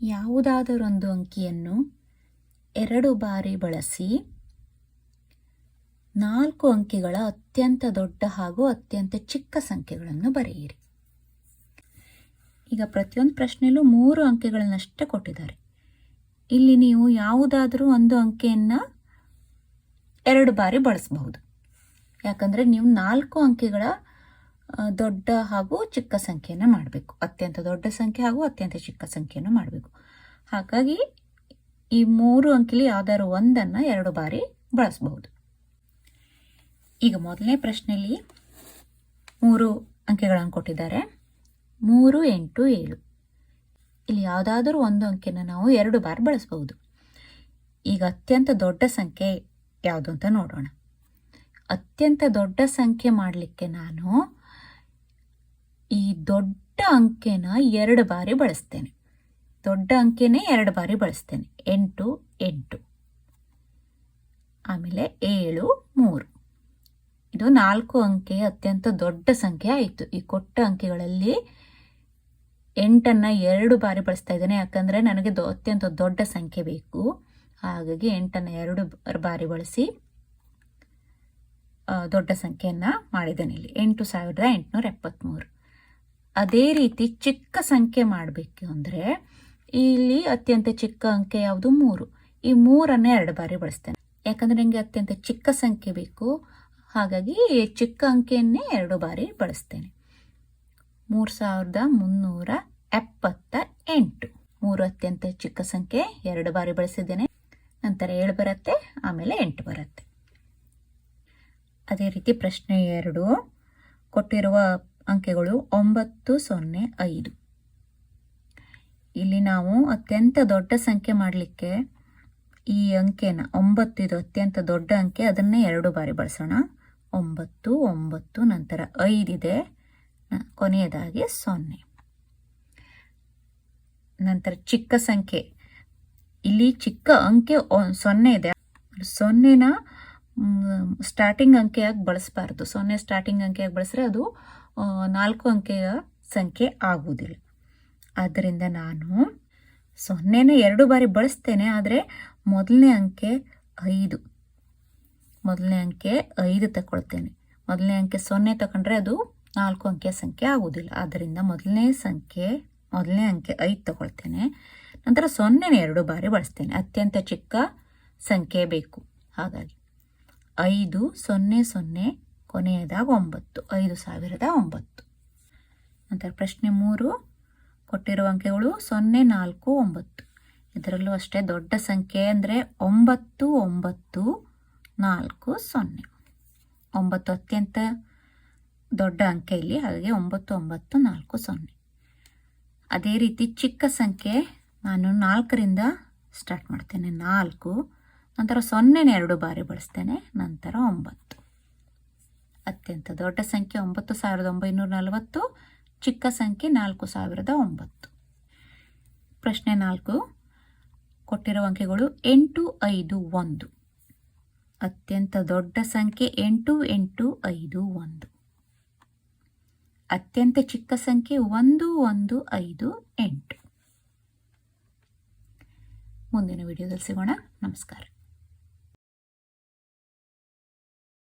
ಯಾವುದಾದರೊಂದು ಅಂಕಿಯನ್ನು 2 ಬಾರಿ ಬಳಸಿ 4 ಅಂಕಿಗಳ ಅತ್ಯಂತ ದೊಡ್ಡ ಹಾಗೂ ಅತ್ಯಂತ ಚಿಕ್ಕ ಸಂಖ್ಯೆಗಳನ್ನು ಬರೆಯಿರಿ. ಈಗ ಪ್ರತಿಯೊಂದು ಪ್ರಶ್ನೆಯಲ್ಲೂ 3 ಅಂಕೆಗಳನ್ನಷ್ಟೇ ಕೊಟ್ಟಿದ್ದಾರೆ. ಇಲ್ಲಿ ನೀವು ಯಾವುದಾದರೂ ಒಂದು ಅಂಕೆಯನ್ನು 2 ಬಾರಿ ಬಳಸಬಹುದು. ಯಾಕಂದರೆ ನೀವು 4 ಅಂಕೆಗಳ ದೊಡ್ಡ ಹಾಗೂ ಚಿಕ್ಕ ಸಂಖ್ಯೆಯನ್ನು ಮಾಡಬೇಕು. ಅತ್ಯಂತ ದೊಡ್ಡ ಸಂಖ್ಯೆ ಹಾಗೂ ಅತ್ಯಂತ ಚಿಕ್ಕ ಸಂಖ್ಯೆಯನ್ನು ಮಾಡಬೇಕು. ಹಾಗಾಗಿ ಈ 3 ಅಂಕೆಲಿ ಯಾವ್ದಾದ್ರು ಒಂದನ್ನು 2 ಬಾರಿ ಬಳಸಬಹುದು. ಈಗ ಮೊದಲನೇ ಪ್ರಶ್ನೆಯಲ್ಲಿ 3 ಅಂಕೆಗಳನ್ನು ಕೊಟ್ಟಿದ್ದಾರೆ. 3, 8, 7. ಇಲ್ಲಿ ಯಾವುದಾದ್ರೂ ಒಂದು ಅಂಕೆನ ನಾವು 2 ಬಾರಿ ಬಳಸಬಹುದು. ಈಗ ಅತ್ಯಂತ ದೊಡ್ಡ ಸಂಖ್ಯೆ ಯಾವುದು ಅಂತ ನೋಡೋಣ. ಅತ್ಯಂತ ದೊಡ್ಡ ಸಂಖ್ಯೆ ಮಾಡಲಿಕ್ಕೆ ನಾನು ಈ ದೊಡ್ಡ ಅಂಕೆನ 2 ಬಾರಿ ಬಳಸ್ತೇನೆ. ದೊಡ್ಡ ಅಂಕೆನೇ 2 ಬಾರಿ ಬಳಸ್ತೇನೆ. 8, 8. ಆಮೇಲೆ 7, 3. ಇದು 4 ಅಂಕೆಯ ಅತ್ಯಂತ ದೊಡ್ಡ ಸಂಖ್ಯೆ ಆಯಿತು. ಈ ಕೊಟ್ಟ ಅಂಕೆಗಳಲ್ಲಿ 8ಅನ್ನು 2 ಬಾರಿ ಬಳಸ್ತಾ ಇದ್ದೇನೆ. ಯಾಕಂದರೆ ನನಗೆ ಅತ್ಯಂತ ದೊಡ್ಡ ಸಂಖ್ಯೆ ಬೇಕು. ಹಾಗಾಗಿ 8ಅನ್ನು 2 ಬಾರಿ ಬಳಸಿ ದೊಡ್ಡ ಸಂಖ್ಯೆಯನ್ನು ಮಾಡಿದ್ದೇನೆ. ಇಲ್ಲಿ 8,873. ಅದೇ ರೀತಿ ಚಿಕ್ಕ ಸಂಖ್ಯೆ ಮಾಡಬೇಕು ಅಂದರೆ ಇಲ್ಲಿ ಅತ್ಯಂತ ಚಿಕ್ಕ ಅಂಕೆ ಯಾವುದು? 3. ಈ 3ಅನ್ನು 2 ಬಾರಿ ಬಳಸ್ತೇನೆ. ಯಾಕಂದರೆ ನನಗೆ ಅತ್ಯಂತ ಚಿಕ್ಕ ಸಂಖ್ಯೆ ಬೇಕು. ಹಾಗಾಗಿ ಚಿಕ್ಕ ಅಂಕೆಯನ್ನೇ 2 ಬಾರಿ ಬಳಸ್ತೇನೆ. 3,378. 3 ಅತ್ಯಂತ ಚಿಕ್ಕ ಸಂಖ್ಯೆ 2 ಬಾರಿ ಬಳಸಿದ್ದೇನೆ. ನಂತರ 7 ಬರುತ್ತೆ, ಆಮೇಲೆ 8 ಬರುತ್ತೆ. ಅದೇ ರೀತಿ ಪ್ರಶ್ನೆ 2 ಕೊಟ್ಟಿರುವ ಅಂಕೆಗಳು 9, 0, 5. ಇಲ್ಲಿ ನಾವು ಅತ್ಯಂತ ದೊಡ್ಡ ಸಂಖ್ಯೆ ಮಾಡಲಿಕ್ಕೆ ಈ ಅಂಕೆನ 9 ಇದು ಅತ್ಯಂತ ದೊಡ್ಡ ಅಂಕೆ, ಅದನ್ನೇ 2 ಬಾರಿ ಬಳಸೋಣ. 9, 9, ನಂತರ 5 ಇದೆ, ಕೊನೆಯದಾಗಿ 0. ನಂತರ ಚಿಕ್ಕ ಸಂಖ್ಯೆ, ಇಲ್ಲಿ ಚಿಕ್ಕ ಅಂಕೆ 0 ಇದೆ. 0ನ ಸ್ಟಾರ್ಟಿಂಗ್ ಅಂಕೆಯಾಗಿ ಬಳಸಬಾರ್ದು. 0 ಸ್ಟಾರ್ಟಿಂಗ್ ಅಂಕೆಯಾಗಿ ಬಳಸಿದ್ರೆ ಅದು 4 ಅಂಕೆಯ ಸಂಖ್ಯೆ ಆಗುವುದಿಲ್ಲ. ಆದ್ದರಿಂದ ನಾನು 0ನ 2 ಬಾರಿ ಬಳಸ್ತೇನೆ. ಆದರೆ ಮೊದಲನೇ ಅಂಕೆ 5 ತಗೊಳ್ತೇನೆ. ಮೊದಲನೇ ಅಂಕೆ 0 ತಗೊಂಡ್ರೆ ಅದು 4 ಅಂಕೆಯ ಸಂಖ್ಯೆ ಆಗುವುದಿಲ್ಲ. ಆದ್ದರಿಂದ ಮೊದಲನೇ ಅಂಕೆ 5 ತಗೊಳ್ತೇನೆ. ನಂತರ 0ನ 2 ಬಾರಿ ಬಳಸ್ತೇನೆ. ಅತ್ಯಂತ ಚಿಕ್ಕ ಸಂಖ್ಯೆ ಬೇಕು. ಹಾಗಾಗಿ 5, 0, 0, ಕೊನೆಯದಾಗ 9, 5,009. ನಂತರ ಪ್ರಶ್ನೆ 3 ಕೊಟ್ಟಿರುವ ಅಂಕೆಗಳು 0, 4, 9. ಇದರಲ್ಲೂ ಅಷ್ಟೇ ದೊಡ್ಡ ಸಂಖ್ಯೆ ಅಂದರೆ 9, 9, 4, 0. 9 ಅತ್ಯಂತ ದೊಡ್ಡ ಅಂಕೆ ಇಲ್ಲಿ. ಹಾಗಾಗಿ 9, 9, 4, 0. ಅದೇ ರೀತಿ ಚಿಕ್ಕ ಸಂಖ್ಯೆ ನಾನು 4ರಿಂದ ಸ್ಟಾರ್ಟ್ ಮಾಡ್ತೇನೆ. 4, ನಂತರ 0ನ 2 ಬಾರಿ ಬಳಸ್ತೇನೆ. ನಂತರ 9. ಅತ್ಯಂತ ದೊಡ್ಡ ಸಂಖ್ಯೆ 9,940, ಚಿಕ್ಕ ಸಂಖ್ಯೆ 4,009. ಪ್ರಶ್ನೆ 4 ಕೊಟ್ಟಿರುವ ಅಂಕೆಗಳು 8, 5, 1. ಅತ್ಯಂತ ದೊಡ್ಡ ಸಂಖ್ಯೆ 8, 8, 5, 1. ಅತ್ಯಂತ ಚಿಕ್ಕ ಸಂಖ್ಯೆ 1, 1, 5, 8. ಮುಂದಿನ ವಿಡಿಯೋದಲ್ಲಿ ಸಿಗೋಣ. ನಮಸ್ಕಾರ.